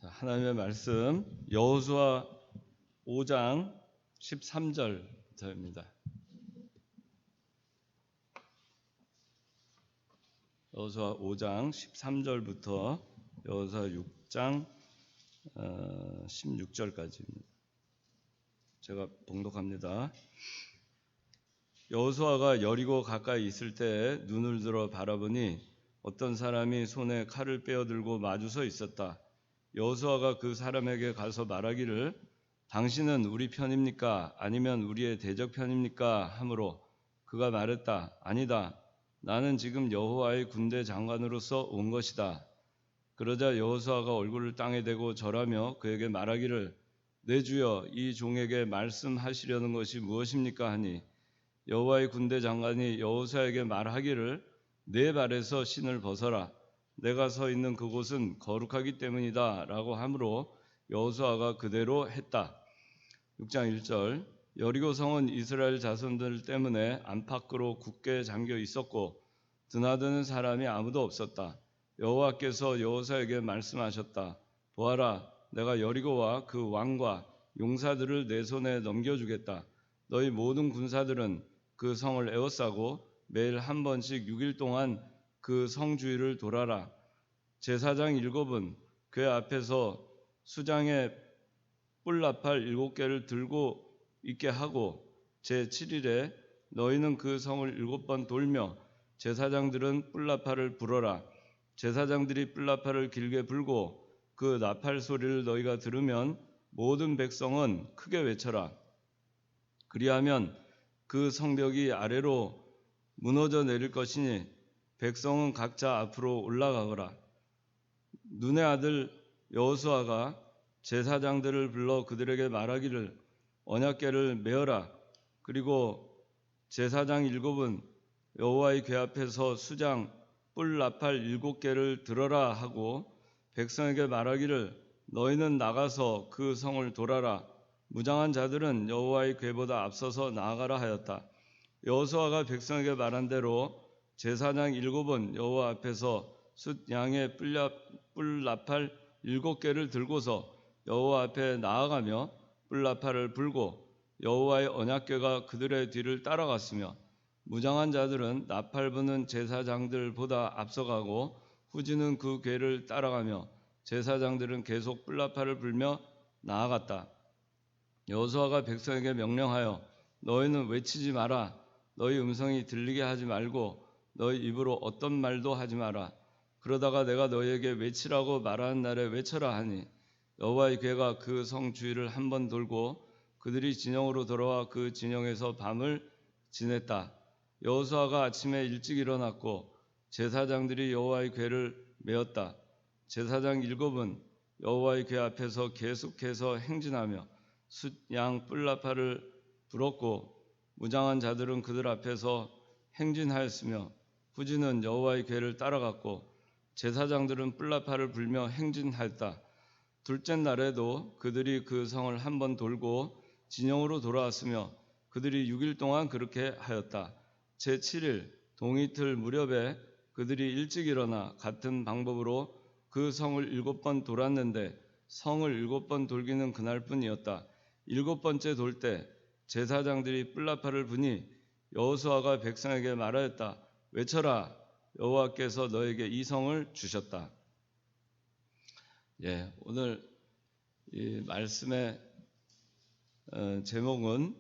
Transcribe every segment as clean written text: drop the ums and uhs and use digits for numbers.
하나님의 말씀 여호수아 5장 13절부터입니다. 여호수아 5장 13절부터 여호수아 6장 16절까지입니다. 제가 봉독합니다. 여호수아가 여리고 가까이 있을 때 눈을 들어 바라보니 어떤 사람이 손에 칼을 빼어들고 마주 서 있었다. 여호수아가 그 사람에게 가서 말하기를 당신은 우리 편입니까? 아니면 우리의 대적 편입니까? 하므로 그가 말했다. 아니다. 나는 지금 여호와의 군대 장관으로서 온 것이다. 그러자 여호수아가 얼굴을 땅에 대고 절하며 그에게 말하기를 내 주여 이 종에게 말씀하시려는 것이 무엇입니까? 하니 여호와의 군대 장관이 여호수아에게 말하기를 내 발에서 신을 벗어라. 내가 서 있는 그곳은 거룩하기 때문이다 라고 하므로 여호수아가 그대로 했다. 6장 1절 여리고 성은 이스라엘 자손들 때문에 안팎으로 굳게 잠겨 있었고 드나드는 사람이 아무도 없었다. 여호와께서 여호수아에게 말씀하셨다. 보아라, 내가 여리고와 그 왕과 용사들을 내 손에 넘겨주겠다. 너희 모든 군사들은 그 성을 에워싸고 매일 한 번씩 6일 동안 그 성 주위를 돌아라. 제사장 7은 그 앞에서 수장에 뿔나팔 7개를 들고 있게 하고 제7일에 너희는 그 성을 7번 돌며 제사장들은 뿔나팔을 불어라. 제사장들이 뿔나팔을 길게 불고 그 나팔 소리를 너희가 들으면 모든 백성은 크게 외쳐라. 그리하면 그 성벽이 아래로 무너져 내릴 것이니 백성은 각자 앞으로 올라가거라. 눈의 아들 여호수아가 제사장들을 불러 그들에게 말하기를 언약궤를 메어라. 그리고 제사장 7은 여호와의 궤 앞에서 수장 뿔 나팔 7개를 들어라 하고 백성에게 말하기를 너희는 나가서 그 성을 돌아라. 무장한 자들은 여호와의 궤보다 앞서서 나아가라 하였다. 여호수아가 백성에게 말한 대로 제사장 7은 여호와 앞에서 숫 양의 뿔나팔 7개를 들고서 여호와 앞에 나아가며 뿔나팔을 불고 여호와의 언약궤가 그들의 뒤를 따라갔으며 무장한 자들은 나팔 부는 제사장들보다 앞서가고 후지는 그 궤를 따라가며 제사장들은 계속 뿔나팔을 불며 나아갔다. 여호수아가 백성에게 명령하여 너희는 외치지 마라. 너희 음성이 들리게 하지 말고 너희 입으로 어떤 말도 하지 마라. 그러다가 내가 너희에게 외치라고 말하는 날에 외쳐라 하니 여호와의 궤가 그 성 주위를 한 번 돌고 그들이 진영으로 돌아와 그 진영에서 밤을 지냈다. 여호수아가 아침에 일찍 일어났고 제사장들이 여호와의 궤를 메었다. 제사장 7은 여호와의 궤 앞에서 계속해서 행진하며 숫 양 뿔나팔을 불었고 무장한 자들은 그들 앞에서 행진하였으며 후지는 여호와의 궤를 따라갔고 제사장들은 뿔나팔을 불며 행진하였다. 둘째 날에도 그들이 그 성을 한 번 돌고 진영으로 돌아왔으며 그들이 6일 동안 그렇게 하였다. 제7일 동이틀 무렵에 그들이 일찍 일어나 같은 방법으로 그 성을 7번 돌았는데 성을 7번 돌기는 그날뿐이었다. 7번째 돌 때 제사장들이 뿔나팔을 부니 여호수아가 백성에게 말하였다. 외쳐라. 여호와께서 너에게 이 성을 주셨다. 오늘 이 말씀의 제목은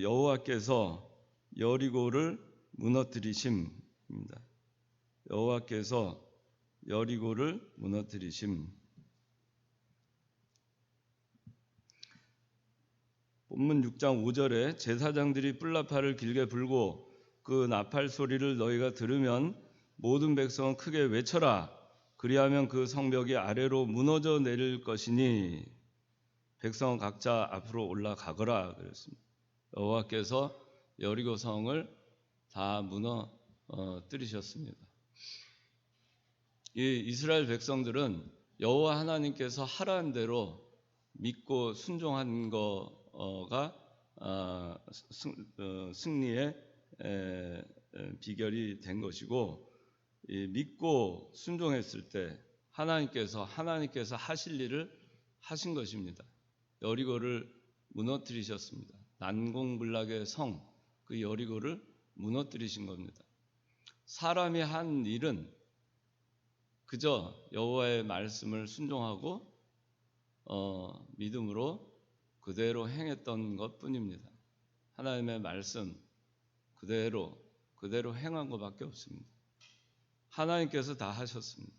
여호와께서 여리고를 무너뜨리심입니다. 여호와께서 여리고를 무너뜨리심. 본문 6장 5절에 제사장들이 뿔나팔을 길게 불고 그 나팔 소리를 너희가 들으면 모든 백성은 크게 외쳐라. 그리하면 그 성벽이 아래로 무너져 내릴 것이니 백성은 각자 앞으로 올라가거라 그랬습니다. 여호와께서 여리고 성을 다 무너뜨리셨습니다. 이 이스라엘 백성들은 여호와 하나님께서 하라는 대로 믿고 순종한 거가 승리의 비결이 된 것이고 믿고 순종했을 때 하나님께서 하실 일을 하신 것입니다. 여리고를 무너뜨리셨습니다. 난공불락의 성, 그 여리고를 무너뜨리신 겁니다. 사람이 한 일은 그저 여호와의 말씀을 순종하고 믿음으로 그대로 행했던 것뿐입니다. 하나님의 말씀 그대로 행한 것밖에 없습니다. 하나님께서 다 하셨습니다.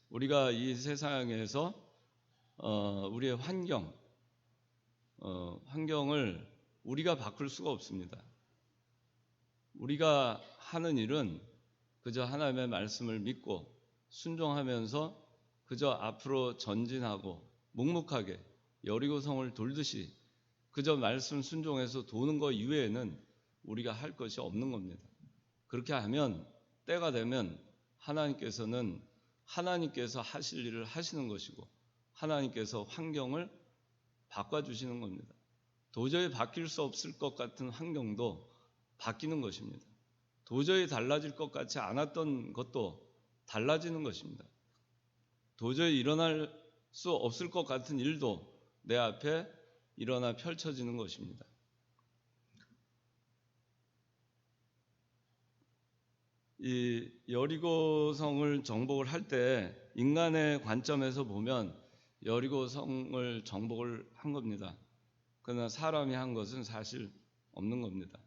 우리가 이 세상에서 우리의 환경을 우리가 바꿀 수가 없습니다. 우리가 하는 일은 그저 하나님의 말씀을 믿고 순종하면서 그저 앞으로 전진하고 묵묵하게 여리고성을 돌듯이 그저 말씀 순종해서 도는 것 이외에는 우리가 할 것이 없는 겁니다. 그렇게 하면 때가 되면 하나님께서 하실 일을 하시는 것이고 하나님께서 환경을 바꿔주시는 겁니다. 도저히 바뀔 수 없을 것 같은 환경도 바뀌는 것입니다. 도저히 달라질 것 같지 않았던 것도 달라지는 것입니다. 도저히 일어날 수 없을 것 같은 일도 내 앞에 일어나 펼쳐지는 것입니다. 이 여리고성을 정복을 할 때 인간의 관점에서 보면 여리고성을 정복을 한 겁니다. 그러나 사람이 한 것은 사실 없는 겁니다.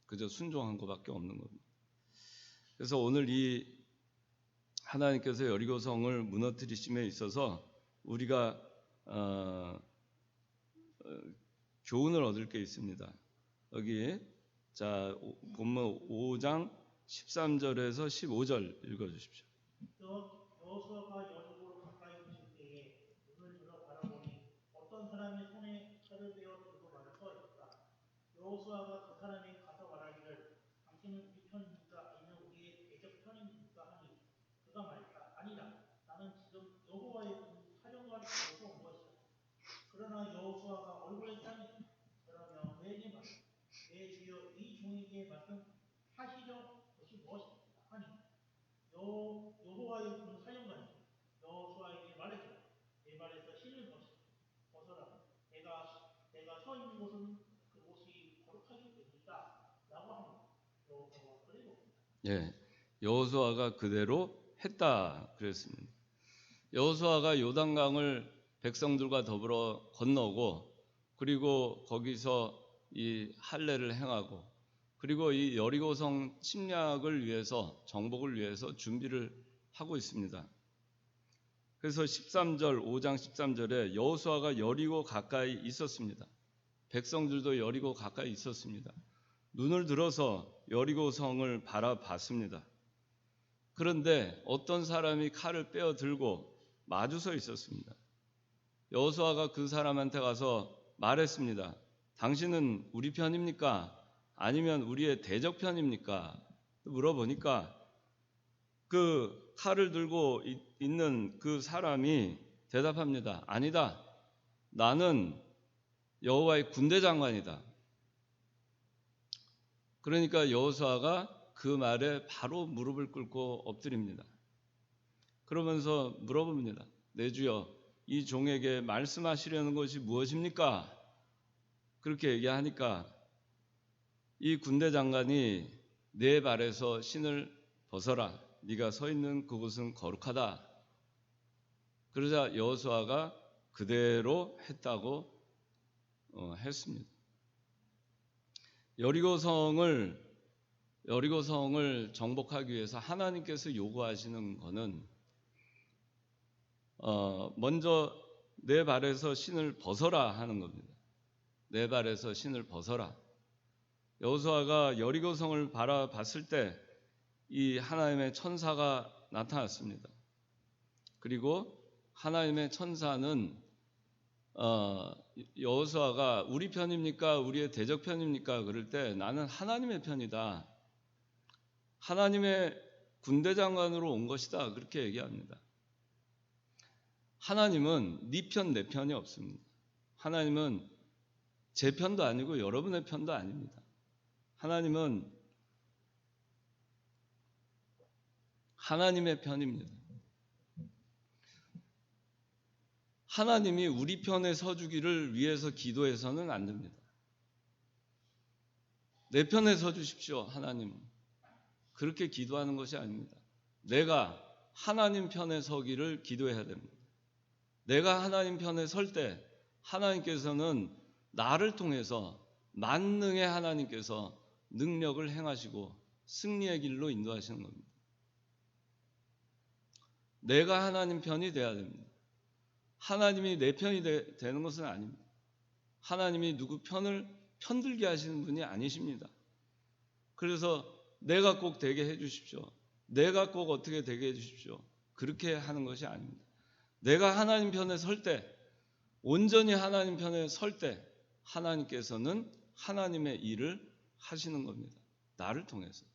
그저 순종한 것밖에 없는 겁니다. 그래서 오늘 이 하나님께서 여리고성을 무너뜨리심에 있어서 우리가 교훈을 얻을 게 있습니다. 여기 자 본문 5장 13절에서 15절 읽어주십시오. 여호수아가 여리고를 가까이 오실 때에 눈을 들어 바라보니 어떤 사람이 손에 칼을 베어 들고 말을 서 있다. 여호수아가 그 사람에게 가서 말하기를 당신은 우리 편입니까 아니면 우리의 대적 편입니까 하니 그가 말했다. 아니다. 나는 지금 여호와의 사령관으로서 온 것이다. 그러나 여호수아가 얼굴에 땀이 그러며 그에게 말했다. 내 주여 이 종에게 말씀하시려 것이 무엇입니까 하니 여호와의 사령관이 여호수아에게 말했다. 내 발에서 신을 벗어라. 내가 서 있는 곳은 그곳이 거룩하기 때문이다 라고 합니다. 여호수아가 그대로 여호수아가 그대로 했다 그랬습니다. 여호수아가 요단강을 백성들과 더불어 건너고 그리고 거기서 이 할례를 행하고 그리고 이 여리고성 침략을 위해서 정복을 위해서 준비를 하고 있습니다. 그래서 5장 13절에 여호수아가 여리고 가까이 있었습니다. 백성들도 여리고 가까이 있었습니다. 눈을 들어서 여리고성을 바라봤습니다. 그런데 어떤 사람이 칼을 빼어 들고 마주 서 있었습니다. 여호수아가 그 사람한테 가서 말했습니다. 당신은 우리 편입니까? 아니면 우리의 대적 편입니까? 물어보니까 그 칼을 들고 있는 그 사람이 대답합니다. 아니다. 나는 여호와의 군대 장관이다. 그러니까 여호수아가 그 말에 바로 무릎을 꿇고 엎드립니다. 그러면서 물어봅니다. 내 주여, 이 종에게 말씀하시려는 것이 무엇입니까? 그렇게 얘기하니까 이 군대 장관이 내 발에서 신을 벗어라. 네가 서 있는 그곳은 거룩하다. 그러자 여호수아가 그대로 했다고 했습니다. 여리고성을 정복하기 위해서 하나님께서 요구하시는 것은 먼저 내 발에서 신을 벗어라 하는 겁니다. 내 발에서 신을 벗어라. 여호수아가 여리고성을 바라봤을 때 이 하나님의 천사가 나타났습니다. 그리고 하나님의 천사는 여호수아가 우리 편입니까? 우리의 대적 편입니까? 그럴 때 나는 하나님의 편이다. 하나님의 군대 장관으로 온 것이다. 그렇게 얘기합니다. 하나님은 네 편, 내 편이 없습니다. 하나님은 제 편도 아니고 여러분의 편도 아닙니다. 하나님은 하나님의 편입니다. 하나님이 우리 편에 서주기를 위해서 기도해서는 안 됩니다. 내 편에 서주십시오, 하나님. 그렇게 기도하는 것이 아닙니다. 내가 하나님 편에 서기를 기도해야 됩니다. 내가 하나님 편에 설 때 하나님께서는 나를 통해서 만능의 하나님께서 능력을 행하시고 승리의 길로 인도하시는 겁니다. 내가 하나님 편이 돼야 됩니다. 하나님이 내 편이 되는 것은 아닙니다. 하나님이 누구 편을 편들게 하시는 분이 아니십니다. 그래서 내가 꼭 되게 해주십시오. 내가 꼭 어떻게 되게 해주십시오. 그렇게 하는 것이 아닙니다. 내가 하나님 편에 설 때, 온전히 하나님 편에 설 때 하나님께서는 하나님의 일을 하시는 겁니다. 나를 통해서.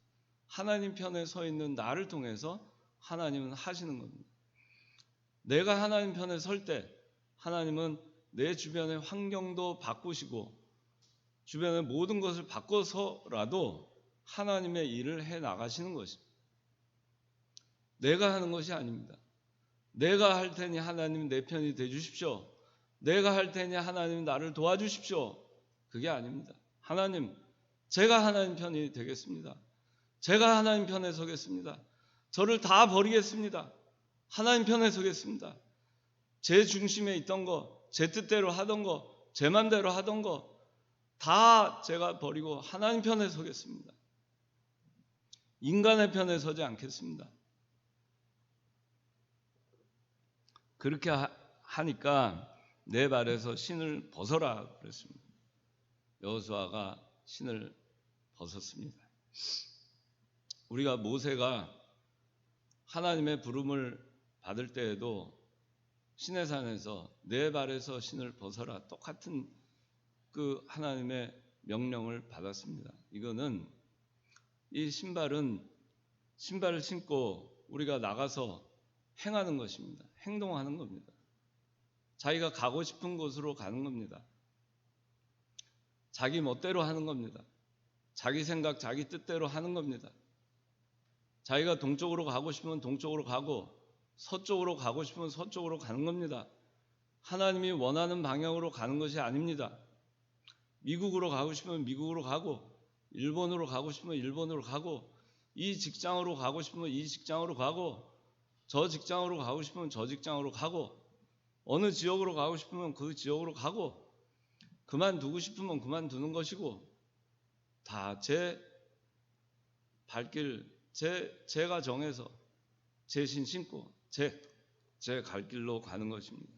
하나님 편에 서 있는 나를 통해서 하나님은 하시는 겁니다. 내가 하나님 편에 설 때 하나님은 내 주변의 환경도 바꾸시고 주변의 모든 것을 바꿔서라도 하나님의 일을 해 나가시는 것입니다. 내가 하는 것이 아닙니다. 내가 할 테니 하나님 내 편이 돼 주십시오. 내가 할 테니 하나님 나를 도와주십시오. 그게 아닙니다. 하나님, 제가 하나님 편이 되겠습니다. 제가 하나님 편에 서겠습니다. 저를 다 버리겠습니다. 하나님 편에 서겠습니다. 제 중심에 있던 거, 제 뜻대로 하던 거, 제 맘대로 하던 거 다 제가 버리고 하나님 편에 서겠습니다. 인간의 편에 서지 않겠습니다. 그렇게 하니까 내 발에서 신을 벗어라 그랬습니다. 여호수아가 신을 벗었습니다. 우리가 모세가 하나님의 부름을 받을 때에도 시내산에서 내 발에서 신을 벗어라 똑같은 그 하나님의 명령을 받았습니다. 이거는 이 신발을 신고 우리가 나가서 행하는 것입니다. 행동하는 겁니다. 자기가 가고 싶은 곳으로 가는 겁니다. 자기 멋대로 하는 겁니다. 자기 생각, 자기 뜻대로 하는 겁니다. 자기가 동쪽으로 가고 싶으면 동쪽으로 가고 서쪽으로 가고 싶으면 서쪽으로 가는 겁니다. 하나님이 원하는 방향으로 가는 것이 아닙니다. 미국으로 가고 싶으면 미국으로 가고 일본으로 가고 싶으면 일본으로 가고 이 직장으로 가고 싶으면 이 직장으로 가고 저 직장으로 가고 싶으면 저 직장으로 가고 어느 지역으로 가고 싶으면 그 지역으로 가고 그만두고 싶으면 그만두는 것이고 다 제 발길 제가 정해서 제 신 신고 제 갈 길로 가는 것입니다.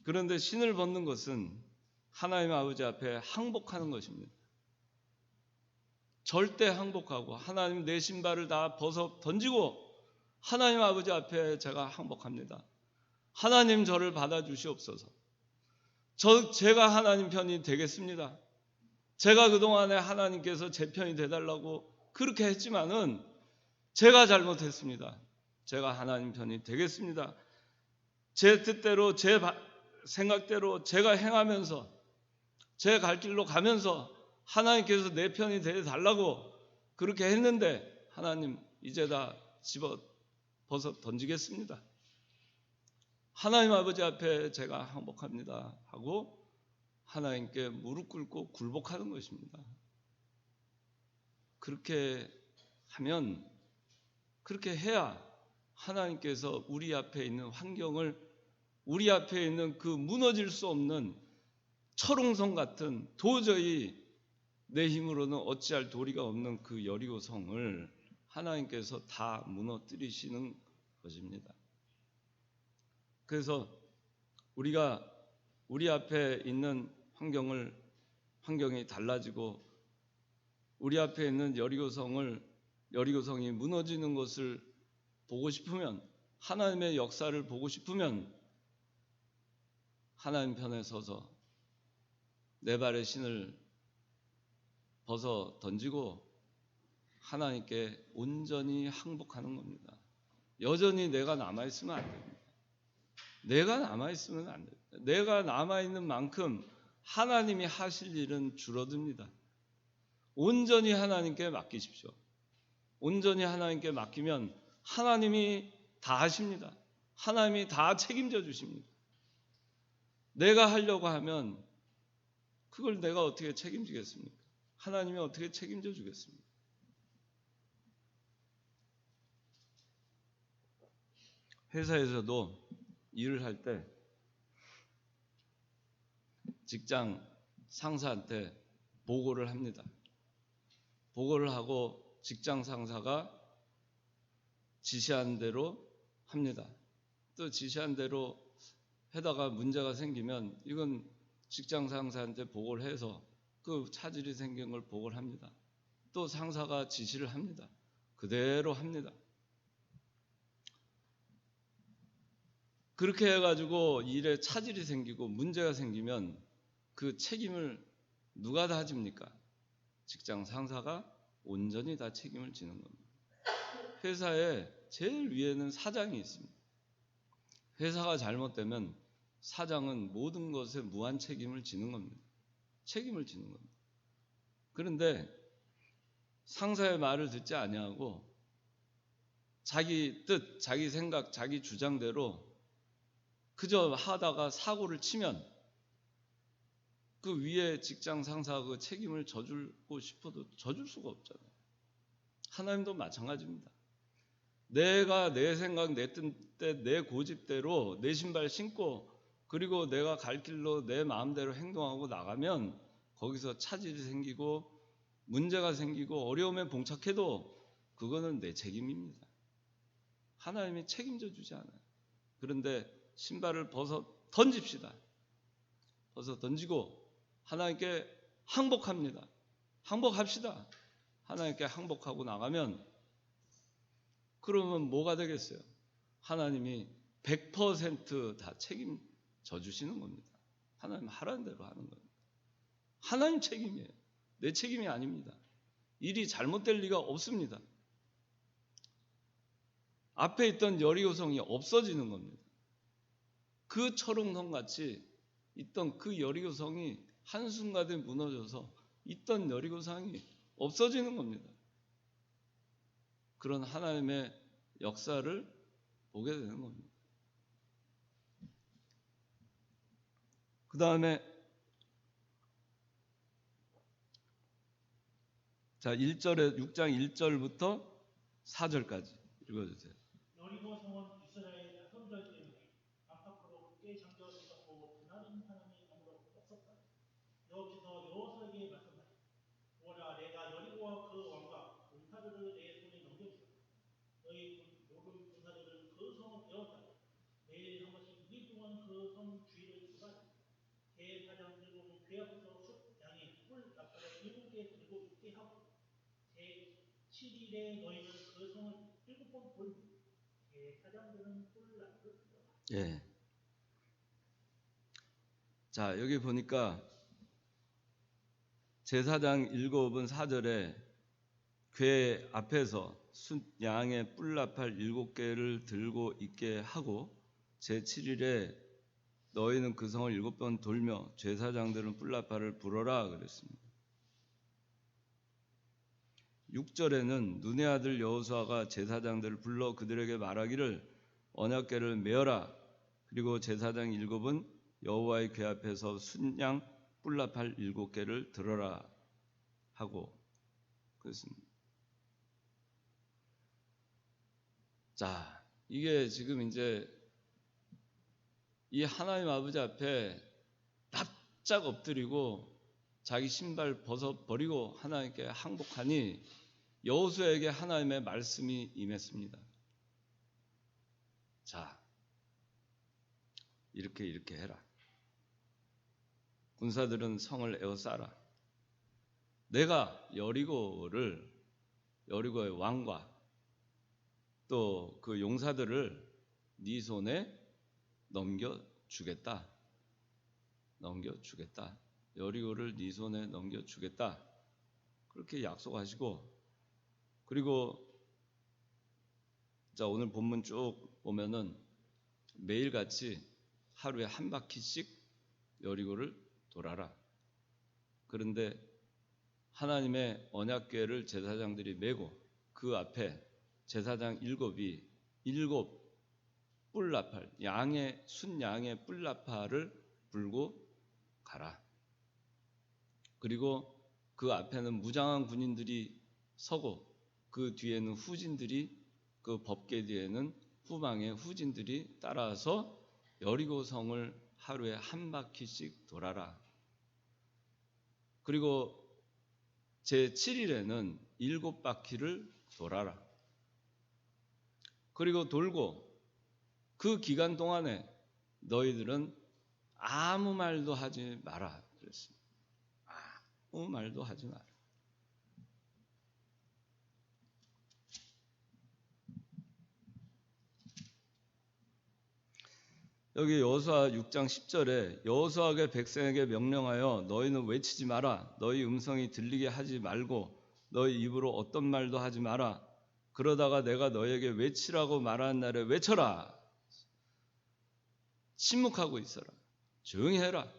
그런데 신을 벗는 것은 하나님 아버지 앞에 항복하는 것입니다. 절대 항복하고 하나님 내 신발을 다 벗어 던지고 하나님 아버지 앞에 제가 항복합니다. 하나님 저를 받아주시옵소서. 제가 하나님 편이 되겠습니다. 제가 그동안에 하나님께서 제 편이 되달라고 그렇게 했지만은 제가 잘못했습니다. 제가 하나님 편이 되겠습니다. 제 뜻대로 제 생각대로 제가 행하면서 제 갈 길로 가면서 하나님께서 내 편이 되달라고 그렇게 했는데 하나님 이제 다 벗어 던지겠습니다. 하나님 아버지 앞에 제가 항복합니다 하고 하나님께 무릎 꿇고 굴복하는 것입니다. 그렇게 하면 그렇게 해야 하나님께서 우리 앞에 있는 환경을 우리 앞에 있는 그 무너질 수 없는 철옹성 같은 도저히 내 힘으로는 어찌할 도리가 없는 그 여리고 성을 하나님께서 다 무너뜨리시는 것입니다. 그래서 우리가 우리 앞에 있는 환경이 달라지고 우리 앞에 있는 여리고성이 무너지는 것을 보고 싶으면 하나님의 역사를 보고 싶으면 하나님 편에 서서 내 발의 신을 벗어 던지고 하나님께 온전히 항복하는 겁니다. 여전히 내가 남아있으면 안 됩니다. 내가 남아있으면 안 됩니다. 내가 남아있는 만큼 하나님이 하실 일은 줄어듭니다. 온전히 하나님께 맡기십시오. 온전히 하나님께 맡기면 하나님이 다 하십니다. 하나님이 다 책임져 주십니다. 내가 하려고 하면 그걸 내가 어떻게 책임지겠습니까? 하나님이 어떻게 책임져 주겠습니까? 회사에서도 일을 할 때 직장 상사한테 보고를 합니다. 보고를 하고 직장 상사가 지시한 대로 합니다. 또 지시한 대로 하다가 문제가 생기면 이건 직장 상사한테 보고를 해서 그 차질이 생긴 걸 보고를 합니다. 또 상사가 지시를 합니다. 그대로 합니다. 그렇게 해가지고 일에 차질이 생기고 문제가 생기면 그 책임을 누가 다 집니까? 직장 상사가 온전히 다 책임을 지는 겁니다. 회사에 제일 위에는 사장이 있습니다. 회사가 잘못되면 사장은 모든 것에 무한 책임을 지는 겁니다. 책임을 지는 겁니다. 그런데 상사의 말을 듣지 아니하고 자기 뜻, 자기 생각, 자기 주장대로 그저 하다가 사고를 치면 그 위에 직장 상사가 그 책임을 져주고 싶어도 져줄 수가 없잖아요. 하나님도 마찬가지입니다. 내가 내 생각, 내 뜻, 내 고집대로 내 신발 신고 그리고 내가 갈 길로 내 마음대로 행동하고 나가면 거기서 차질이 생기고 문제가 생기고 어려움에 봉착해도 그거는 내 책임입니다. 하나님이 책임져 주지 않아요. 그런데 신발을 벗어 던집시다. 벗어 던지고 하나님께 항복합니다. 항복합시다. 하나님께 항복하고 나가면 그러면 뭐가 되겠어요? 하나님이 100% 다 책임져 주시는 겁니다. 하나님 하라는 대로 하는 겁니다. 하나님 책임이에요. 내 책임이 아닙니다. 일이 잘못될 리가 없습니다. 앞에 있던 여리고성이 없어지는 겁니다. 그 철옹성 같이 있던 그 여리고성이 한순간에 무너져서 있던 여리고성이 없어지는 겁니다. 그런 하나님의 역사를 보게 되는 겁니다. 그 다음에 자 1절에 6장 1절부터 4절까지 읽어주세요. 여리고 성은 이스라엘 다손들 때문에 안팎으로 굳게 잠겨 있었고 그날은 하나님의 아무도 없었다. 여호와께서 여호수아에게 말씀하시되 보라 내가 여리고와 그 왕과 군사들을 내 손에 넘겨주었다. 너희 모든 군사들은 그 성을 배웠다. 매일 한 번씩 2일 동안 그 성 주위를 돌아다녔다. 대사장 들고 그 앞에서 숫 양의 뿔 나팔을 7개 들고 있게 하고 제7일에 너희는 그 성을 7번 돌리고 대사장들은 뿔 나팔을 불어라. 예. 자 여기 보니까 제사장 7은 4절에 궤 앞에서 양의 뿔나팔 7개를 들고 있게 하고 제7일에 너희는 그 성을 7번 돌며 제사장들은 뿔나팔을 불어라 그랬습니다. 6절에는 눈의 아들 여호수아가 제사장들을 불러 그들에게 말하기를 언약궤를 메어라. 그리고 제사장 7은 여호와의 궤 앞에서 순양 뿔나팔 7개를 들어라 하고 그랬습니다. 자, 이게 지금 이제 이 하나님 아버지 앞에 납작 엎드리고 자기 신발 벗어버리고 하나님께 항복하니 여호수아에게 하나님의 말씀이 임했습니다. 자, 이렇게 해라. 군사들은 성을 에워싸라. 내가 여리고의 왕과 또 그 용사들을 네 손에 넘겨주겠다. 여리고를 네 손에 넘겨주겠다. 그렇게 약속하시고 그리고 자 오늘 본문 쭉 보면은 매일같이 하루에 한 바퀴씩 여리고를 돌아라. 그런데 하나님의 언약궤를 제사장들이 메고 그 앞에 제사장 7뿔나팔 순양의 뿔나팔을 불고 가라. 그리고 그 앞에는 무장한 군인들이 서고 그 뒤에는 후진들이, 그 법궤 뒤에는 후방의 후진들이 따라서 여리고 성을 하루에 한 바퀴씩 돌아라. 그리고 제7일에는 7바퀴를 돌아라. 그리고 돌고 그 기간 동안에 너희들은 아무 말도 하지 마라 그랬습니다. 아무 말도 하지 마라. 여기 여호수아 6장 10절에 여호수아가 백성에게 명령하여 너희는 외치지 마라. 너희 음성이 들리게 하지 말고 너희 입으로 어떤 말도 하지 마라. 그러다가 내가 너희에게 외치라고 말하는 날에 외쳐라. 침묵하고 있어라. 조용히 해라.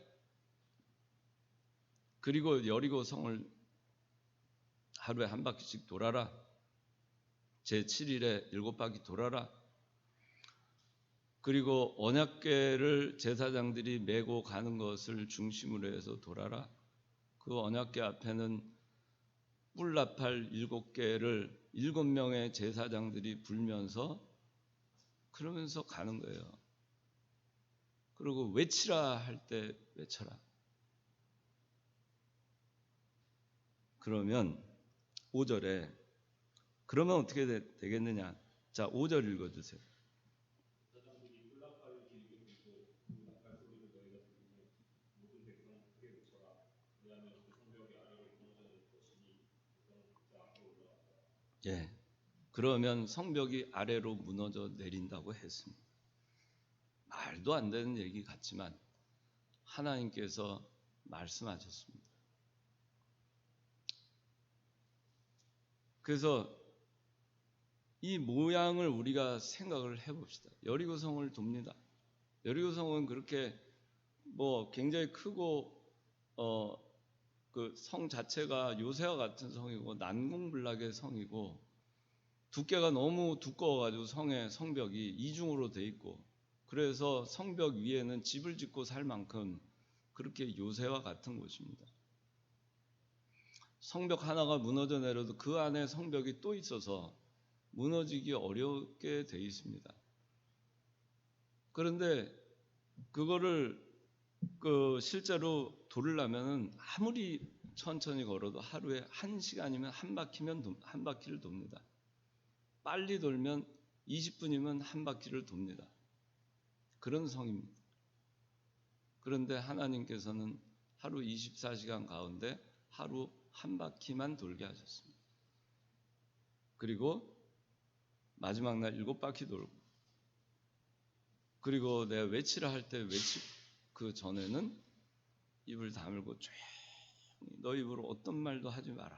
그리고 여리고 성을 하루에 한 바퀴씩 돌아라. 제7일에 7바퀴 돌아라. 그리고 언약궤를 제사장들이 메고 가는 것을 중심으로 해서 돌아라. 그 언약궤 앞에는 뿔나팔 7개를 7명의 제사장들이 불면서 그러면서 가는 거예요. 그리고 외치라 할 때 외쳐라. 그러면 5절에 그러면 어떻게 되겠느냐? 자, 5절 읽어주세요. 예, 그러면 성벽이 아래로 무너져 내린다고 했습니다. 말도 안 되는 얘기 같지만 하나님께서 말씀하셨습니다. 그래서 이 모양을 우리가 생각을 해봅시다. 여리고성을 돕니다. 여리고성은 그렇게 굉장히 크고 그 성 자체가 요새와 같은 성이고 난공불락의 성이고 두께가 너무 두꺼워가지고 성벽이 이중으로 돼 있고 그래서 성벽 위에는 집을 짓고 살 만큼 그렇게 요새와 같은 곳입니다. 성벽 하나가 무너져 내려도 그 안에 성벽이 또 있어서 무너지기 어렵게 돼 있습니다. 그런데 그거를 실제로 돌으려면 아무리 천천히 걸어도 하루에 1시간이면 한 바퀴를 돕니다. 빨리 돌면 20분이면 한 바퀴를 돕니다. 그런 성입니다. 그런데 하나님께서는 하루 24시간 가운데 하루 한 바퀴만 돌게 하셨습니다. 그리고 마지막 날 7바퀴 돌고 그리고 내가 외치라 할 때 그 전에는 입을 다물고 조용히 너 입으로 어떤 말도 하지 마라.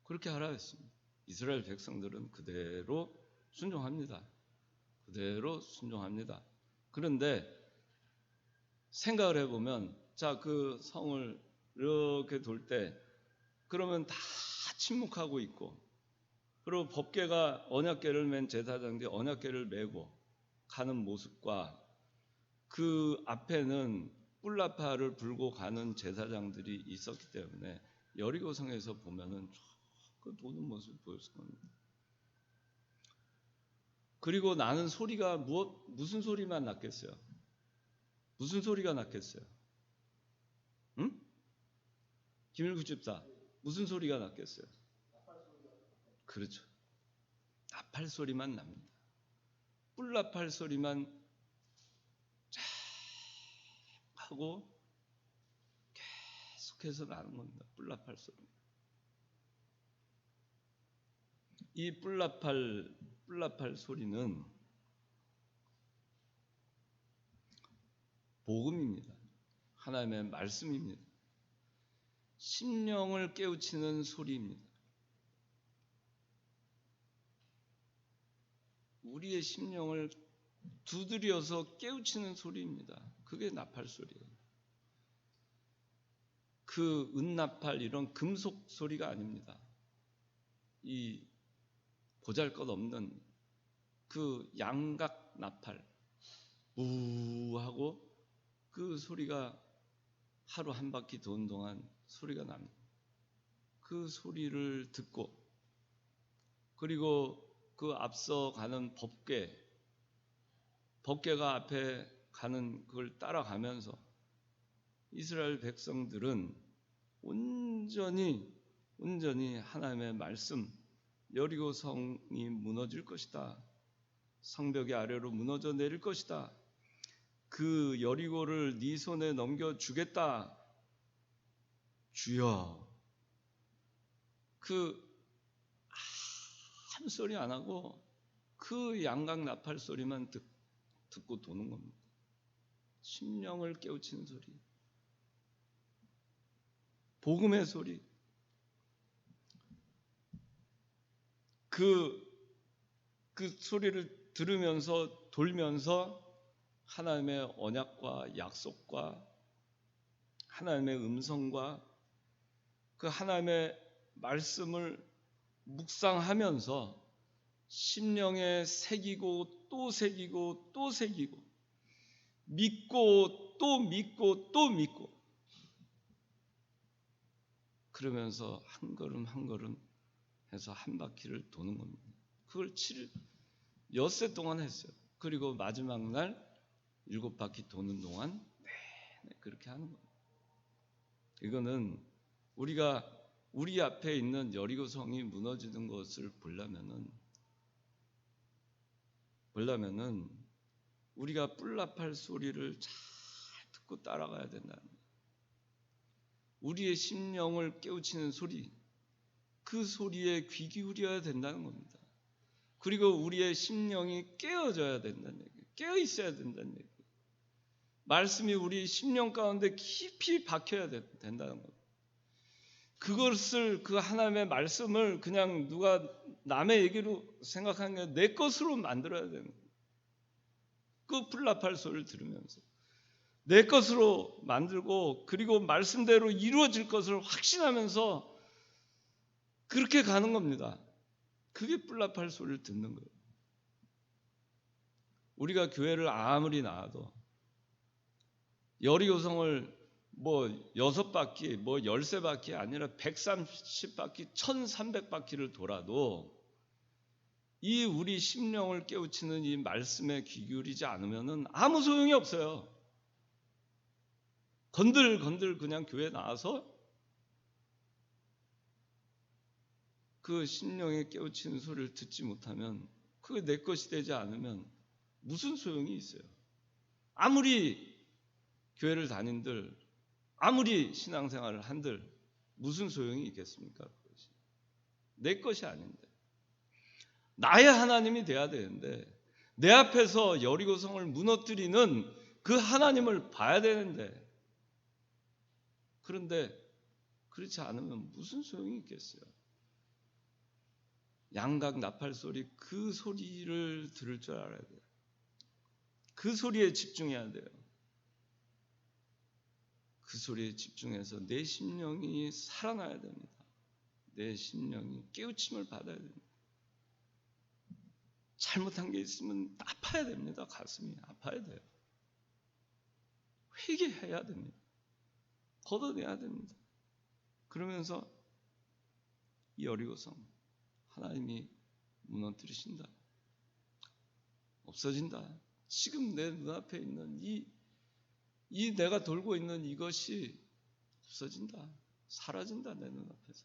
그렇게 하라 했습니다. 이스라엘 백성들은 그대로 순종합니다. 그대로 순종합니다. 그런데 생각을 해보면 자, 그 성을 이렇게 돌 때 그러면 다 침묵하고 있고 그리고 법궤가 언약궤를 맨 제사장들이 언약궤를 메고 가는 모습과 그 앞에는 뿔나팔을 불고 가는 제사장들이 있었기 때문에 여리고성에서 보면은 그 도는 모습을 보였을 겁니다. 그리고 나는 소리가 무슨 소리만 났겠어요? 무슨 소리가 났겠어요? 응? 김일구 집사 무슨 소리가 났겠어요? 그렇죠. 나팔 소리만 납니다. 뿔나팔 소리만 쫙 하고 계속해서 나는 겁니다. 뿔나팔 소리. 이 뿔나팔 소리는 복음입니다. 하나님의 말씀입니다. 심령을 깨우치는 소리입니다. 우리의 심령을 두드려서 깨우치는 소리입니다. 그게 나팔 소리예요. 그 은나팔 이런 금속 소리가 아닙니다. 이 보잘것없는 그 양각 나팔 우 하고 그 소리가 하루 한 바퀴 도는 동안 소리가 납니다. 그 소리를 듣고 그리고 그 앞서 가는 법궤가 앞에 가는 그걸 따라가면서 이스라엘 백성들은 온전히 하나님의 말씀, 여리고 성이 무너질 것이다. 성벽이 아래로 무너져 내릴 것이다. 그 여리고를 네 손에 넘겨주겠다. 주여. 그 아무 소리 안 하고 그 양각 나팔 소리만 듣고 도는 겁니다. 심령을 깨우치는 소리. 복음의 소리. 그 소리를 들으면서 돌면서 하나님의 언약과 약속과 하나님의 음성과 그 하나님의 말씀을 묵상하면서 심령에 새기고 또 새기고 또 새기고 믿고 또 믿고 또 믿고 그러면서 한 걸음 한 걸음 해서 한 바퀴를 도는 겁니다. 그걸 엿새 동안 했어요. 그리고 마지막 날 7바퀴 도는 동안 그렇게 하는 겁니다. 이거는 우리가 우리 앞에 있는 여리고성이 무너지는 것을 보려면은 우리가 뿔나팔 소리를 잘 듣고 따라가야 된다는 거예요. 우리의 심령을 깨우치는 소리, 그 소리에 귀 기울여야 된다는 겁니다. 그리고 우리의 심령이 깨어져야 된다는 얘기예요. 깨어 있어야 된다는 얘기예요. 말씀이 우리 심령 가운데 깊이 박혀야 된다는 겁니다. 그것을 그 하나님의 말씀을 그냥 누가 남의 얘기로 생각하는 게 내 것으로 만들어야 되는 거예요. 그 뿔나팔 소리를 들으면서 내 것으로 만들고 그리고 말씀대로 이루어질 것을 확신하면서 그렇게 가는 겁니다. 그게 뿔나팔 소리를 듣는 거예요. 우리가 교회를 아무리 나와도 여리고성을 6바퀴, 13바퀴 아니라 130바퀴, 1300바퀴를 돌아도 이 우리 심령을 깨우치는 이 말씀에 귀 기울이지 않으면 아무 소용이 없어요. 건들 그냥 교회 나와서 그 심령에 깨우치는 소리를 듣지 못하면 그게 내 것이 되지 않으면 무슨 소용이 있어요. 아무리 교회를 다닌들 아무리 신앙생활을 한들 무슨 소용이 있겠습니까? 그것이 내 것이 아닌데 나의 하나님이 돼야 되는데 내 앞에서 여리고성을 무너뜨리는 그 하나님을 봐야 되는데 그런데 그렇지 않으면 무슨 소용이 있겠어요? 양각 나팔 소리 그 소리를 들을 줄 알아야 돼요. 그 소리에 집중해야 돼요. 그 소리에 집중해서 내 심령이 살아나야 됩니다. 내 심령이 깨우침을 받아야 됩니다. 잘못한 게 있으면 아파야 됩니다. 가슴이 아파야 돼요. 회개해야 됩니다. 걷어내야 됩니다. 그러면서 이 여리고성 하나님이 무너뜨리신다. 없어진다. 지금 내 눈앞에 있는 이 내가 돌고 있는 이것이 없어진다. 사라진다. 내 눈앞에서.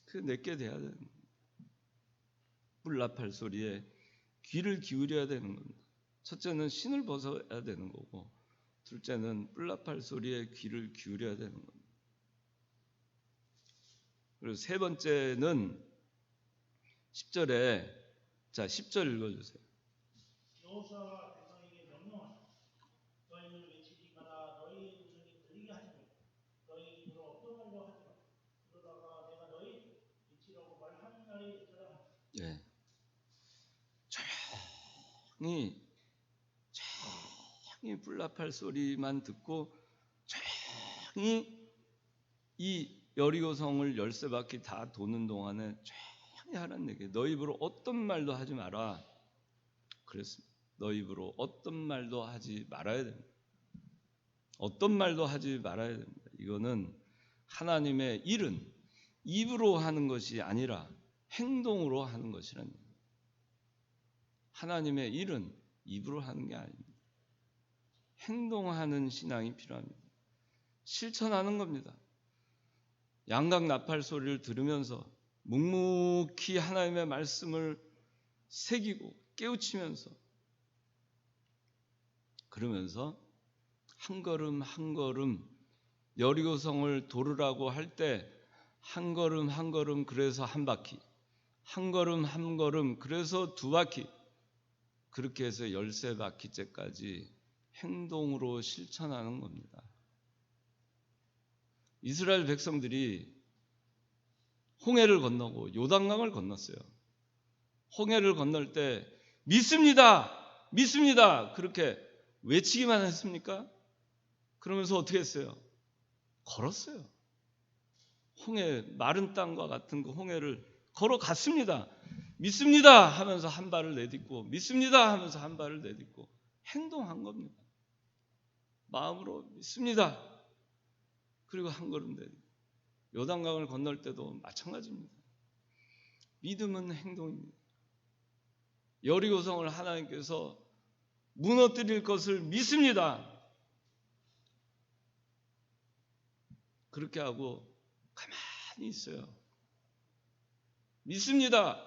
그게 내게 돼야 되는 겁니다. 뿔나팔 소리에 귀를 기울여야 되는 겁니다. 첫째는 신을 벗어야 되는 거고 둘째는 뿔나팔 소리에 귀를 기울여야 되는 겁니다. 그리고 세 번째는 10절에 10절 읽어주세요. 여호수아가 백성에게 명령하시고 너희를 외치지 마라. 너희의 음성이 들리게 하지 말고 너희 입으로 어떤 말도 하지 말고 그러다가 내가 너희 외치라고 말하는 날이 있더라. 예. 조용히 뿔나팔 소리만 듣고 조용히 이 여리고성을 13바퀴 다 도는 동안에 조용히 하라는 얘기예요. 너희 입으로 어떤 말도 하지 마라. 그랬습니다. 너 입으로 어떤 말도 하지 말아야 됩니다. 어떤 말도 하지 말아야 됩니다. 이거는 하나님의 일은 입으로 하는 것이 아니라 행동으로 하는 것이라는 얘기입니다. 하나님의 일은 입으로 하는 게 아닙니다. 행동하는 신앙이 필요합니다. 실천하는 겁니다. 양각 나팔 소리를 들으면서 묵묵히 하나님의 말씀을 새기고 깨우치면서 그러면서 한 걸음 한 걸음 여리고성을 도르라고 할 때 한 걸음 한 걸음 그래서 한 바퀴, 한 걸음 한 걸음 그래서 두 바퀴, 그렇게 해서 13바퀴째까지 행동으로 실천하는 겁니다. 이스라엘 백성들이 홍해를 건너고 요단강을 건넜어요. 홍해를 건널 때 믿습니다, 믿습니다 그렇게 외치기만 했습니까? 그러면서 어떻게 했어요? 걸었어요. 홍해, 마른 땅과 같은 그 홍해를 걸어갔습니다. 믿습니다 하면서 한 발을 내딛고, 믿습니다 하면서 한 발을 내딛고 행동한 겁니다. 마음으로 믿습니다. 그리고 한 걸음 내딛고. 요단강을 건널 때도 마찬가지입니다. 믿음은 행동입니다. 여리고성을 하나님께서 무너뜨릴 것을 믿습니다. 그렇게 하고 가만히 있어요. 믿습니다.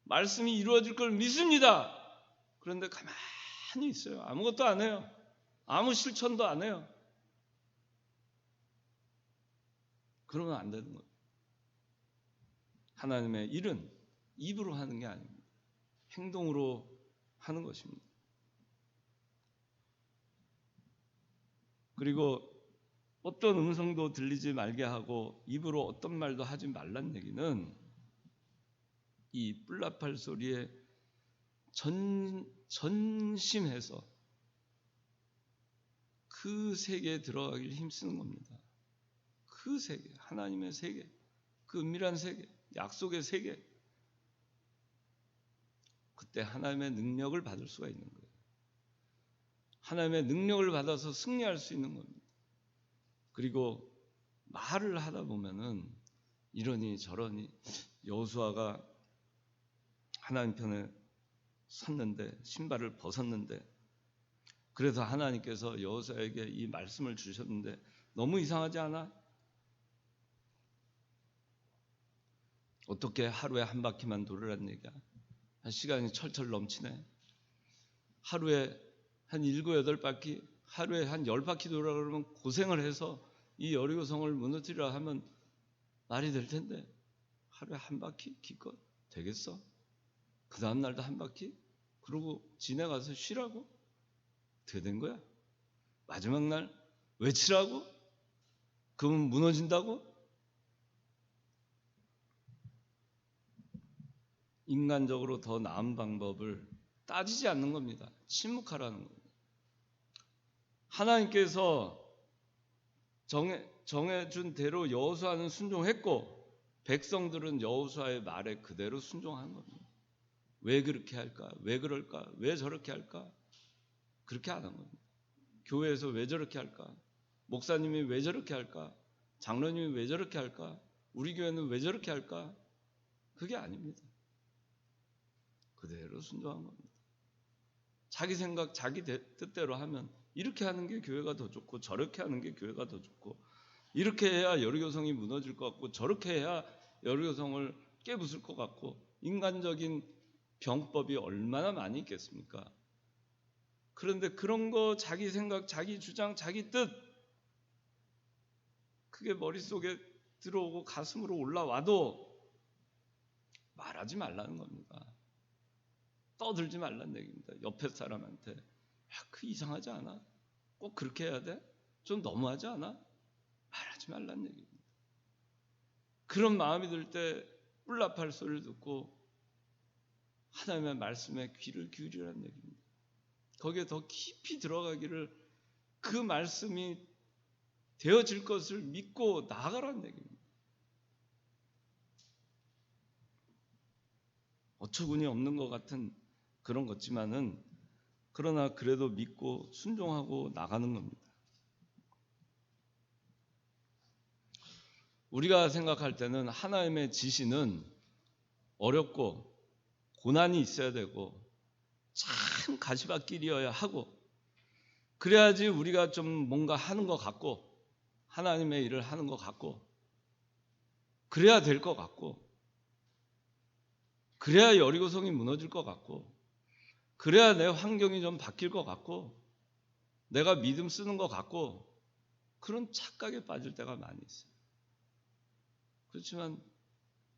말씀이 이루어질 걸 믿습니다. 그런데 가만히 있어요. 아무것도 안 해요. 아무 실천도 안 해요. 그러면 안 되는 거예요. 하나님의 일은 입으로 하는 게 아닙니다. 행동으로 하는 것입니다. 그리고 어떤 음성도 들리지 말게 하고 입으로 어떤 말도 하지 말란 얘기는 이 뿔나팔 소리에 전심해서 그 세계에 들어가길 힘쓰는 겁니다. 그 세계, 하나님의 세계, 그 은밀한 세계, 약속의 세계, 그때 하나님의 능력을 받을 수가 있는 거예요. 하나님의 능력을 받아서 승리할 수 있는 겁니다. 그리고 말을 하다 보면은 이러니 저러니 여호수아가 하나님 편에 섰는데, 신발을 벗었는데, 그래서 하나님께서 여호수아에게 이 말씀을 주셨는데 너무 이상하지 않아? 어떻게 하루에 한 바퀴만 돌으라는 얘기야? 시간이 철철 넘치네. 하루에 한 7, 8바퀴, 하루에 한 10바퀴 돌아 그러면 고생을 해서 이 여리고성을 무너뜨리라 하면 말이 될 텐데 하루에 한 바퀴 기껏 되겠어? 그 다음 날도 한 바퀴? 그러고 지나가서 쉬라고? 어떻게 된 거야? 마지막 날 외치라고? 그러면 무너진다고? 인간적으로 더 나은 방법을 따지지 않는 겁니다. 침묵하라는 겁니다. 하나님께서 정해준 대로 여호수아는 순종했고 백성들은 여호수아의 말에 그대로 순종한 겁니다. 왜 그렇게 할까? 왜 그럴까? 왜 저렇게 할까? 그렇게 안 한 겁니다. 교회에서 왜 저렇게 할까? 목사님이 왜 저렇게 할까? 장로님이 왜 저렇게 할까? 우리 교회는 왜 저렇게 할까? 그게 아닙니다. 그대로 순종한 겁니다. 자기 생각, 자기 뜻대로 하면 이렇게 하는 게 교회가 더 좋고 저렇게 하는 게 교회가 더 좋고, 이렇게 해야 여리고성이 무너질 것 같고 저렇게 해야 여리고성을 깨부술 것 같고, 인간적인 병법이 얼마나 많이 있겠습니까? 그런데 그런 거 자기 생각, 자기 주장, 자기 뜻, 그게 머릿속에 들어오고 가슴으로 올라와도 말하지 말라는 겁니다. 떠들지 말라는 얘기입니다. 옆에 사람한테 그 이상하지 않아? 꼭 그렇게 해야 돼? 좀 너무하지 않아? 말하지 말라는 얘기입니다. 그런 마음이 들 때 뿔나팔 소리를 듣고 하나님의 말씀에 귀를 기울이라는 얘기입니다. 거기에 더 깊이 들어가기를, 그 말씀이 되어질 것을 믿고 나아가라는 얘기입니다. 어처구니 없는 것 같은 그런 것지만은 그러나 그래도 믿고 순종하고 나가는 겁니다. 우리가 생각할 때는 하나님의 지시는 어렵고 고난이 있어야 되고 참 가시밭길이어야 하고 그래야지 우리가 좀 뭔가 하는 것 같고 하나님의 일을 하는 것 같고 그래야 될 것 같고 그래야 여리고성이 무너질 것 같고 그래야 내 환경이 좀 바뀔 것 같고 내가 믿음 쓰는 것 같고 그런 착각에 빠질 때가 많이 있어요. 그렇지만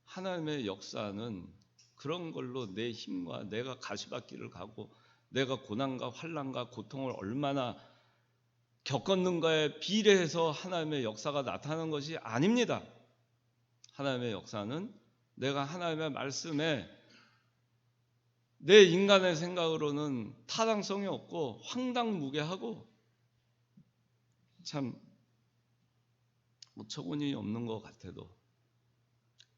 하나님의 역사는 그런 걸로 내 힘과 내가 가시밭길을 가고 내가 고난과 환난과 고통을 얼마나 겪었는가에 비례해서 하나님의 역사가 나타나는 것이 아닙니다. 하나님의 역사는 내가 하나님의 말씀에 내 인간의 생각으로는 타당성이 없고 황당무계하고 참 어처구니 없는 것 같아도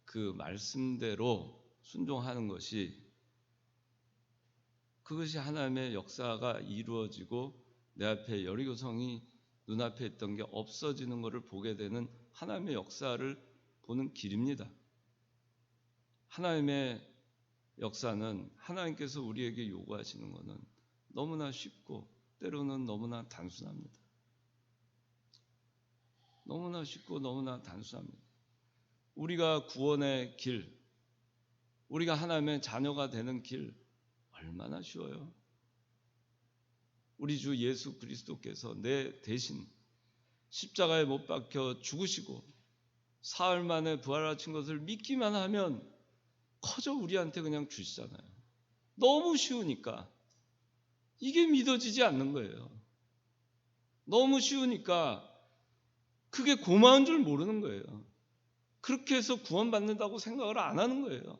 그 말씀대로 순종하는 것이 그것이 하나님의 역사가 이루어지고 내 앞에 여리고성이 눈앞에 있던 게 없어지는 것을 보게 되는 하나님의 역사를 보는 길입니다. 하나님의 역사는 하나님께서 우리에게 요구하시는 것은 너무나 쉽고 때로는 너무나 단순합니다. 너무나 쉽고 너무나 단순합니다. 우리가 구원의 길, 우리가 하나님의 자녀가 되는 길 얼마나 쉬워요. 우리 주 예수 그리스도께서 내 대신 십자가에 못 박혀 죽으시고 사흘 만에 부활하신 것을 믿기만 하면 커져 우리한테 그냥 주시잖아요. 너무 쉬우니까 이게 믿어지지 않는 거예요. 너무 쉬우니까 그게 고마운 줄 모르는 거예요. 그렇게 해서 구원받는다고 생각을 안 하는 거예요.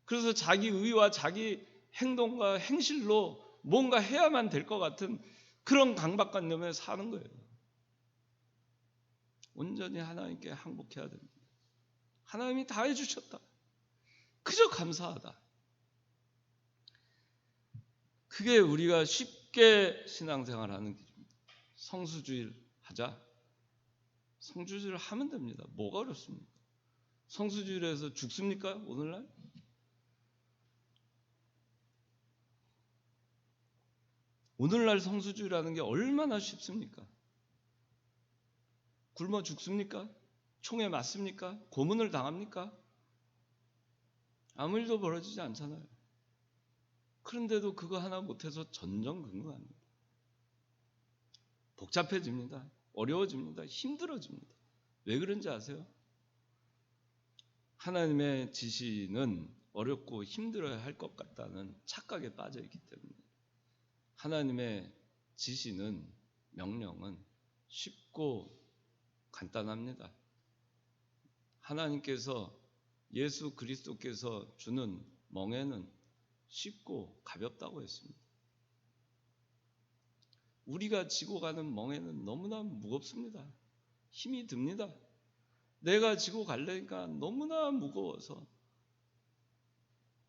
그래서 자기 의와 자기 행동과 행실로 뭔가 해야만 될 것 같은 그런 강박관념에 사는 거예요. 온전히 하나님께 항복해야 됩니다. 하나님이 다 해주셨다. 그저 감사하다. 그게 우리가 쉽게 신앙생활하는 길입니다. 성수주일 하자. 성수주일 하면 됩니다. 뭐가 어렵습니까? 성수주일에서 죽습니까? 오늘날? 오늘날 성수주일하는 게 얼마나 쉽습니까? 굶어 죽습니까? 총에 맞습니까? 고문을 당합니까? 아무 일도 벌어지지 않잖아요. 그런데도 그거 하나 못해서 전전긍긍합니다. 복잡해집니다. 어려워집니다. 힘들어집니다. 왜 그런지 아세요? 하나님의 지시는 어렵고 힘들어야 할 것 같다는 착각에 빠져 있기 때문에 하나님의 지시는 명령은 쉽고 간단합니다. 하나님께서 예수 그리스도께서 주는 멍에는 쉽고 가볍다고 했습니다. 우리가 지고 가는 멍에는 너무나 무겁습니다. 힘이 듭니다. 내가 지고 가려니까 너무나 무거워서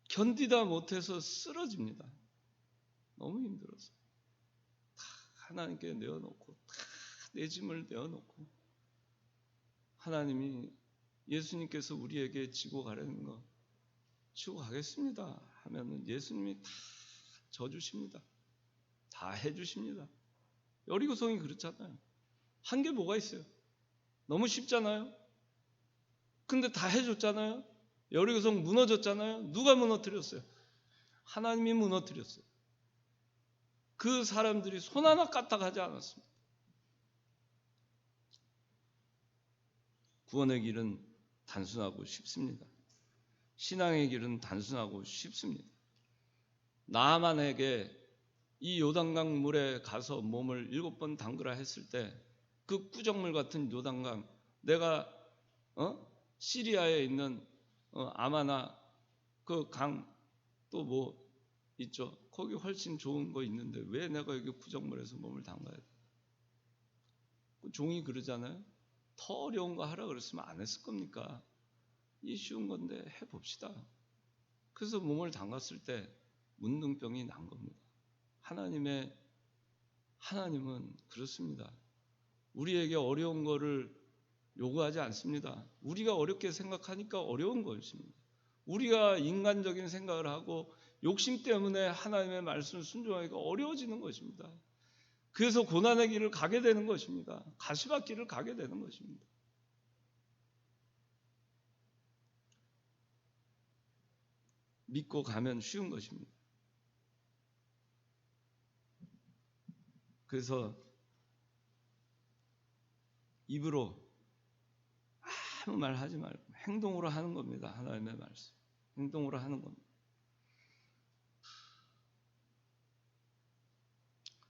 견디다 못해서 쓰러집니다. 너무 힘들어서 다 하나님께 내어놓고 다 내 짐을 내어놓고 하나님이 예수님께서 우리에게 지고 가려는 거 지고 가겠습니다 하면은 예수님이 다 져주십니다. 다 해주십니다. 여리고성이 그렇잖아요. 한 게 뭐가 있어요? 너무 쉽잖아요. 근데 다 해줬잖아요. 여리고성 무너졌잖아요. 누가 무너뜨렸어요? 하나님이 무너뜨렸어요. 그 사람들이 손 하나 까딱하지 않았습니다. 구원의 길은 단순하고 쉽습니다. 신앙의 길은 단순하고 쉽습니다. 나아만에게 이 요단강 물에 가서 몸을 7번 담그라 했을 때 그 꾸정물 같은 요단강, 내가 시리아에 있는 아마나 그 강 또 뭐 있죠. 거기 훨씬 좋은 거 있는데 왜 내가 여기 구정물에서 몸을 담가야 돼? 그 종이 그러잖아요. 더 어려운 거 하라 그랬으면 안 했을 겁니까? 이 쉬운 건데 해봅시다. 그래서 몸을 담갔을 때 문둥병이 난 겁니다. 하나님은 그렇습니다. 우리에게 어려운 거를 요구하지 않습니다. 우리가 어렵게 생각하니까 어려운 것입니다. 우리가 인간적인 생각을 하고 욕심 때문에 하나님의 말씀을 순종하기가 어려워지는 것입니다. 그래서 고난의 길을 가게 되는 것입니다. 가시밭길을 가게 되는 것입니다. 믿고 가면 쉬운 것입니다. 그래서 입으로 아무 말 하지 말고 행동으로 하는 겁니다. 하나님의 말씀. 행동으로 하는 겁니다.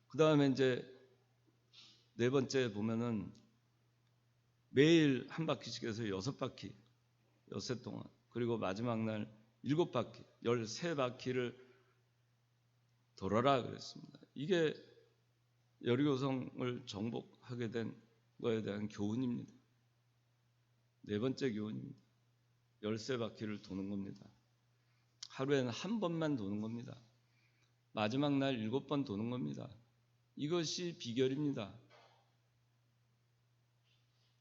그 다음에 이제 네 번째 보면은 매일 한 바퀴씩 해서 6바퀴, 엿새 동안, 그리고 마지막 날 7바퀴, 13바퀴를 돌아라 그랬습니다. 이게 여리고성을 정복하게 된 거에 대한 교훈입니다. 네 번째 교훈입니다. 13바퀴를 도는 겁니다. 하루에는 한 번만 도는 겁니다. 마지막 날 7번 도는 겁니다. 이것이 비결입니다.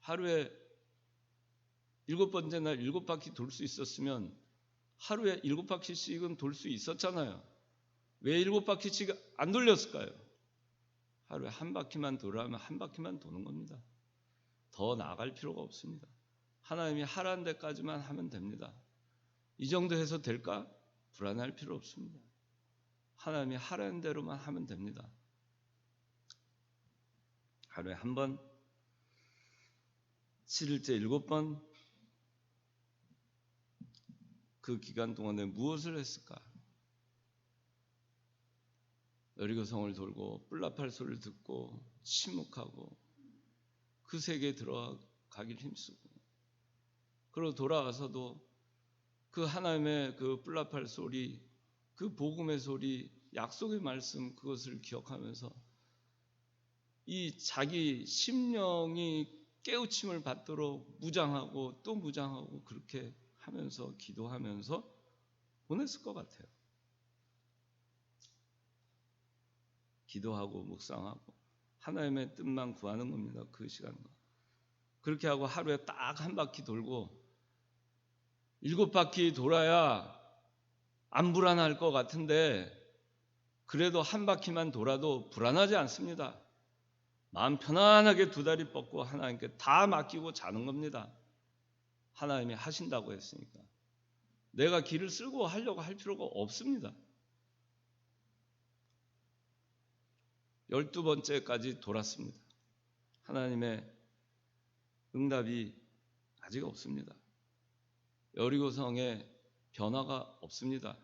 하루에 7번째 날 7바퀴 돌 수 있었으면 하루에 7바퀴씩은 돌 수 있었잖아요. 왜 7바퀴씩 안 돌렸을까요? 하루에 한 바퀴만 돌아면 한 바퀴만 도는 겁니다. 더 나아갈 필요가 없습니다. 하나님이 하라는 데까지만 하면 됩니다. 이 정도 해서 될까? 불안할 필요 없습니다. 하나님이 하라는 대로만 하면 됩니다. 하루에 한 번, 7일째 7번, 그 기간 동안에 무엇을 했을까? 여리고성을 돌고 뿔나팔 소리를 듣고 침묵하고 그 세계에 들어가길 힘쓰고, 그리고 돌아와서도 그 하나님의 그 뿔나팔 소리, 그 복음의 소리, 약속의 말씀, 그것을 기억하면서 이 자기 심령이 깨우침을 받도록 무장하고 또 무장하고 그렇게 하면서 기도하면서 보냈을 것 같아요. 기도하고 묵상하고 하나님의 뜻만 구하는 겁니다. 그 시간과. 그렇게 하고 하루에 딱 한 바퀴 돌고 7바퀴 돌아야 안 불안할 것 같은데 그래도 한 바퀴만 돌아도 불안하지 않습니다. 마음 편안하게 두 다리 뻗고 하나님께 다 맡기고 자는 겁니다. 하나님이 하신다고 했으니까. 내가 길을 쓸고 하려고 할 필요가 없습니다. 12번째까지 돌았습니다. 하나님의 응답이 아직 없습니다. 여리고성에 변화가 없습니다.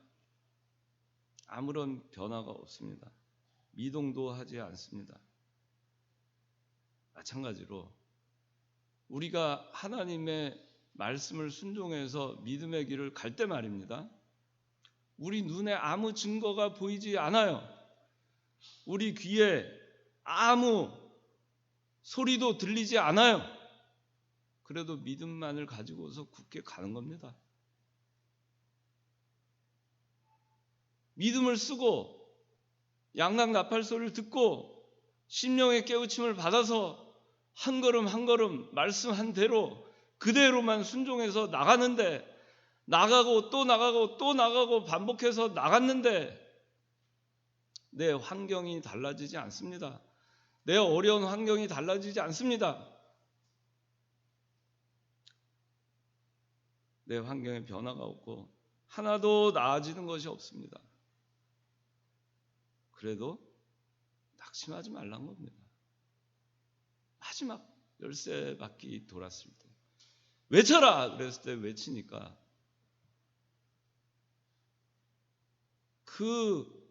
아무런 변화가 없습니다. 미동도 하지 않습니다. 마찬가지로 우리가 하나님의 말씀을 순종해서 믿음의 길을 갈 때 말입니다. 우리 눈에 아무 증거가 보이지 않아요. 우리 귀에 아무 소리도 들리지 않아요. 그래도 믿음만을 가지고서 굳게 가는 겁니다. 믿음을 쓰고 양각 나팔 소리를 듣고 심령의 깨우침을 받아서 한 걸음 한 걸음 말씀한 대로 그대로만 순종해서 나가는데, 나가고 또 나가고 또 나가고 반복해서 나갔는데 내 환경이 달라지지 않습니다. 내 어려운 환경이 달라지지 않습니다. 내 환경에 변화가 없고 하나도 나아지는 것이 없습니다. 그래도 낙심하지 말란 겁니다. 마지막 13바퀴 돌았을 때 외쳐라! 그랬을 때 외치니까 그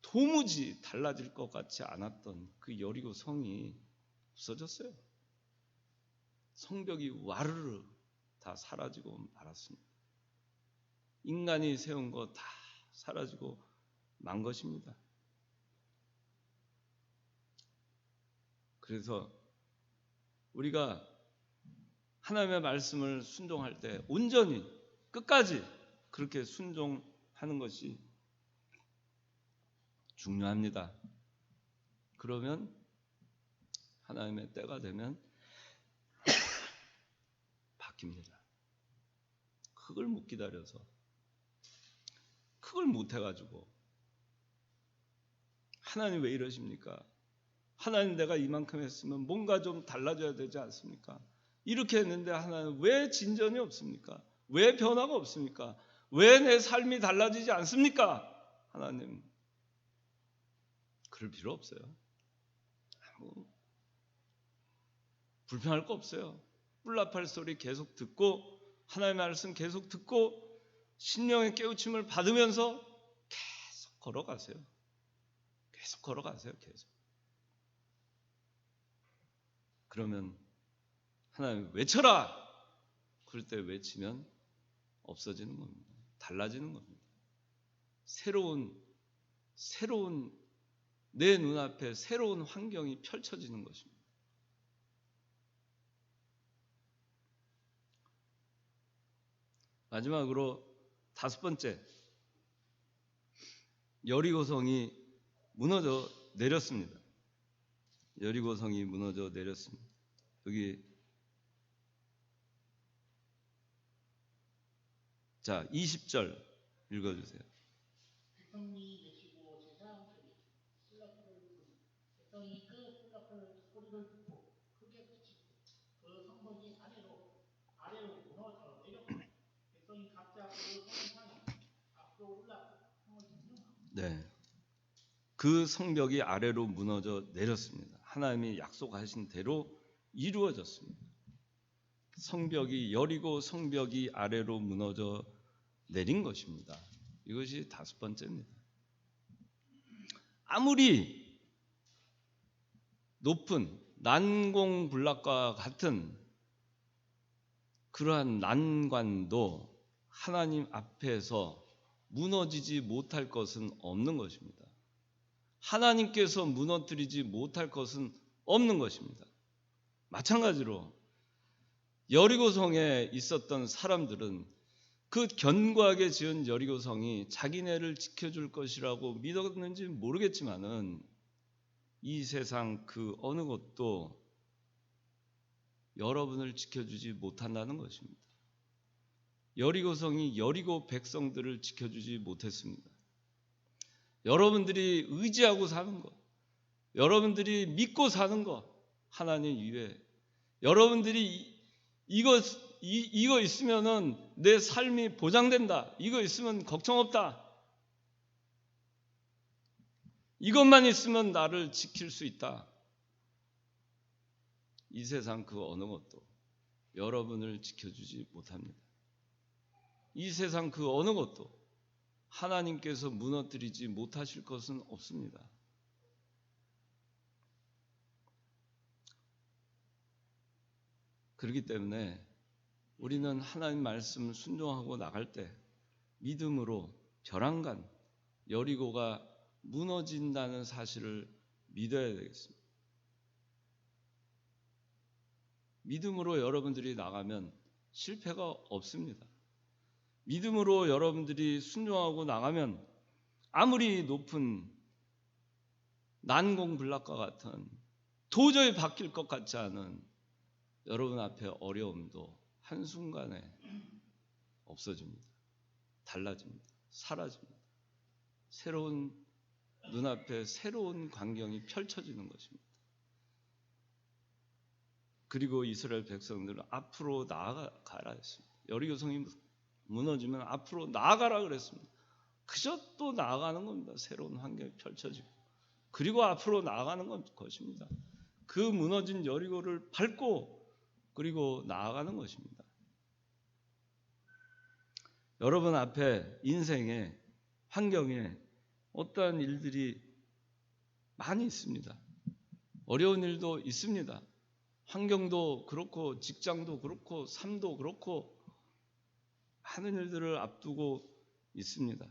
도무지 달라질 것 같지 않았던 그 여리고 성이 없어졌어요. 성벽이 와르르 다 사라지고 말았습니다. 인간이 세운 거 다 사라지고 만 것입니다. 그래서 우리가 하나님의 말씀을 순종할 때 온전히 끝까지 그렇게 순종하는 것이 중요합니다. 그러면 하나님의 때가 되면 바뀝니다. 그걸 못 기다려서, 그걸 못 해가지고 하나님 왜 이러십니까? 하나님 내가 이만큼 했으면 뭔가 좀 달라져야 되지 않습니까? 이렇게 했는데 하나님 왜 진전이 없습니까? 왜 변화가 없습니까? 왜 내 삶이 달라지지 않습니까? 하나님, 그럴 필요 없어요. 아무 불평할 거 없어요. 뿔나팔 소리 계속 듣고 하나님의 말씀 계속 듣고 심령의 깨우침을 받으면서 계속 걸어가세요. 계속 걸어가세요. 계속. 그러면 하나님 외쳐라! 그럴 때 외치면 없어지는 겁니다. 달라지는 겁니다. 새로운 내 눈앞에 새로운 환경이 펼쳐지는 것입니다. 마지막으로 5번째, 여리고성이 무너져 내렸습니다. 여리고성이 무너져 내렸습니다. 여기 자 20절 읽어주세요. 백성이 외치고 제사장 소리 뿔나팔을 부르니 백성이 그 뿔나팔 소리를 듣고 크게 부치고 그 성벽이 아래로 무너져 내렸고 백성이 각자 그 성을 향해 앞으로 올라가 성을 점령하고 네, 그 성벽이 아래로 무너져 내렸습니다. 하나님이 약속하신 대로 이루어졌습니다. 성벽이 여리고 성벽이 아래로 무너져 내린 것입니다. 이것이 5번째입니다. 아무리 높은 난공불락과 같은 그러한 난관도 하나님 앞에서 무너지지 못할 것은 없는 것입니다. 하나님께서 무너뜨리지 못할 것은 없는 것입니다. 마찬가지로 여리고성에 있었던 사람들은 그 견고하게 지은 여리고성이 자기네를 지켜줄 것이라고 믿었는지 모르겠지만은 이 세상 그 어느 것도 여러분을 지켜주지 못한다는 것입니다. 여리고성이 여리고 백성들을 지켜주지 못했습니다. 여러분들이 의지하고 사는 것, 여러분들이 믿고 사는 것, 하나님 이외에 여러분들이 이거 있으면은 내 삶이 보장된다. 이거 있으면 걱정 없다. 이것만 있으면 나를 지킬 수 있다. 이 세상 그 어느 것도 여러분을 지켜주지 못합니다. 이 세상 그 어느 것도 하나님께서 무너뜨리지 못하실 것은 없습니다. 그렇기 때문에 우리는 하나님 말씀을 순종하고 나갈 때 믿음으로 벼랑간 여리고가 무너진다는 사실을 믿어야 되겠습니다. 믿음으로 여러분들이 나가면 실패가 없습니다. 믿음으로 여러분들이 순종하고 나가면 아무리 높은 난공불락과 같은 도저히 바뀔 것 같지 않은 여러분 앞에 어려움도 한순간에 없어집니다. 달라집니다. 사라집니다. 새로운 눈앞에 새로운 광경이 펼쳐지는 것입니다. 그리고 이스라엘 백성들은 앞으로 나아가라 했습니다. 여리고성이 무너지면 앞으로 나아가라 그랬습니다. 그저 또 나아가는 겁니다. 새로운 환경이 펼쳐지고 그리고 앞으로 나아가는 것입니다. 그 무너진 여리고를 밟고 그리고 나아가는 것입니다. 여러분 앞에 인생에 환경에 어떠한 일들이 많이 있습니다. 어려운 일도 있습니다. 환경도 그렇고 직장도 그렇고 삶도 그렇고 많은 일들을 앞두고 있습니다.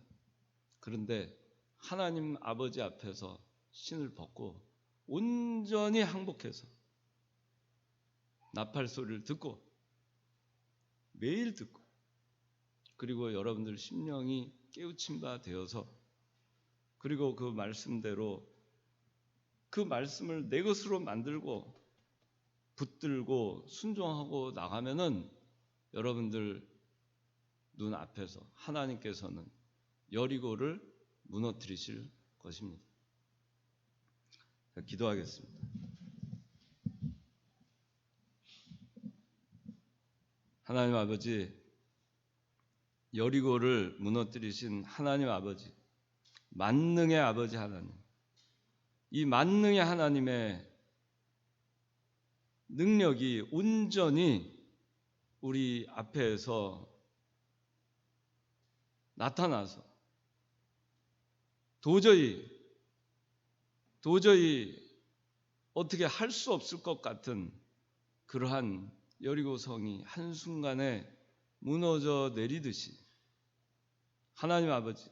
그런데 하나님 아버지 앞에서 신을 벗고 온전히 항복해서 나팔 소리를 듣고 매일 듣고 그리고 여러분들 심령이 깨우친 바 되어서 그리고 그 말씀대로 그 말씀을 내 것으로 만들고 붙들고 순종하고 나가면은 여러분들 눈앞에서 하나님께서는 여리고를 무너뜨리실 것입니다. 기도하겠습니다. 하나님 아버지, 여리고를 무너뜨리신 하나님 아버지, 만능의 아버지 하나님, 이 만능의 하나님의 능력이 온전히 우리 앞에서 나타나서 도저히 어떻게 할 수 없을 것 같은 그러한 여리고성이 한순간에 무너져 내리듯이 하나님 아버지,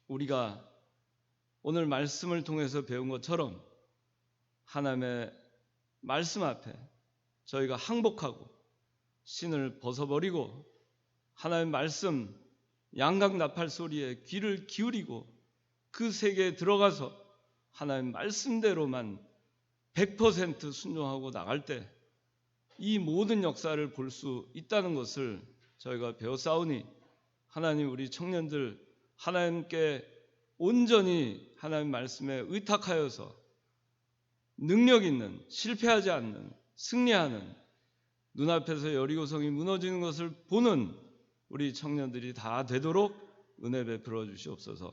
우리가 오늘 말씀을 통해서 배운 것처럼 하나님의 말씀 앞에 저희가 항복하고 신을 벗어버리고 하나님의 말씀 양각나팔 소리에 귀를 기울이고 그 세계에 들어가서 하나님 말씀대로만 100% 순종하고 나갈 때 이 모든 역사를 볼 수 있다는 것을 저희가 배웠사오니 하나님, 우리 청년들 하나님께 온전히 하나님 말씀에 의탁하여서 능력 있는, 실패하지 않는, 승리하는, 눈앞에서 여리고성이 무너지는 것을 보는 우리 청년들이 다 되도록 은혜 베풀어 주시옵소서.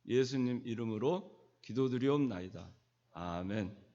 예수님 이름으로 기도드리옵나이다. 아멘.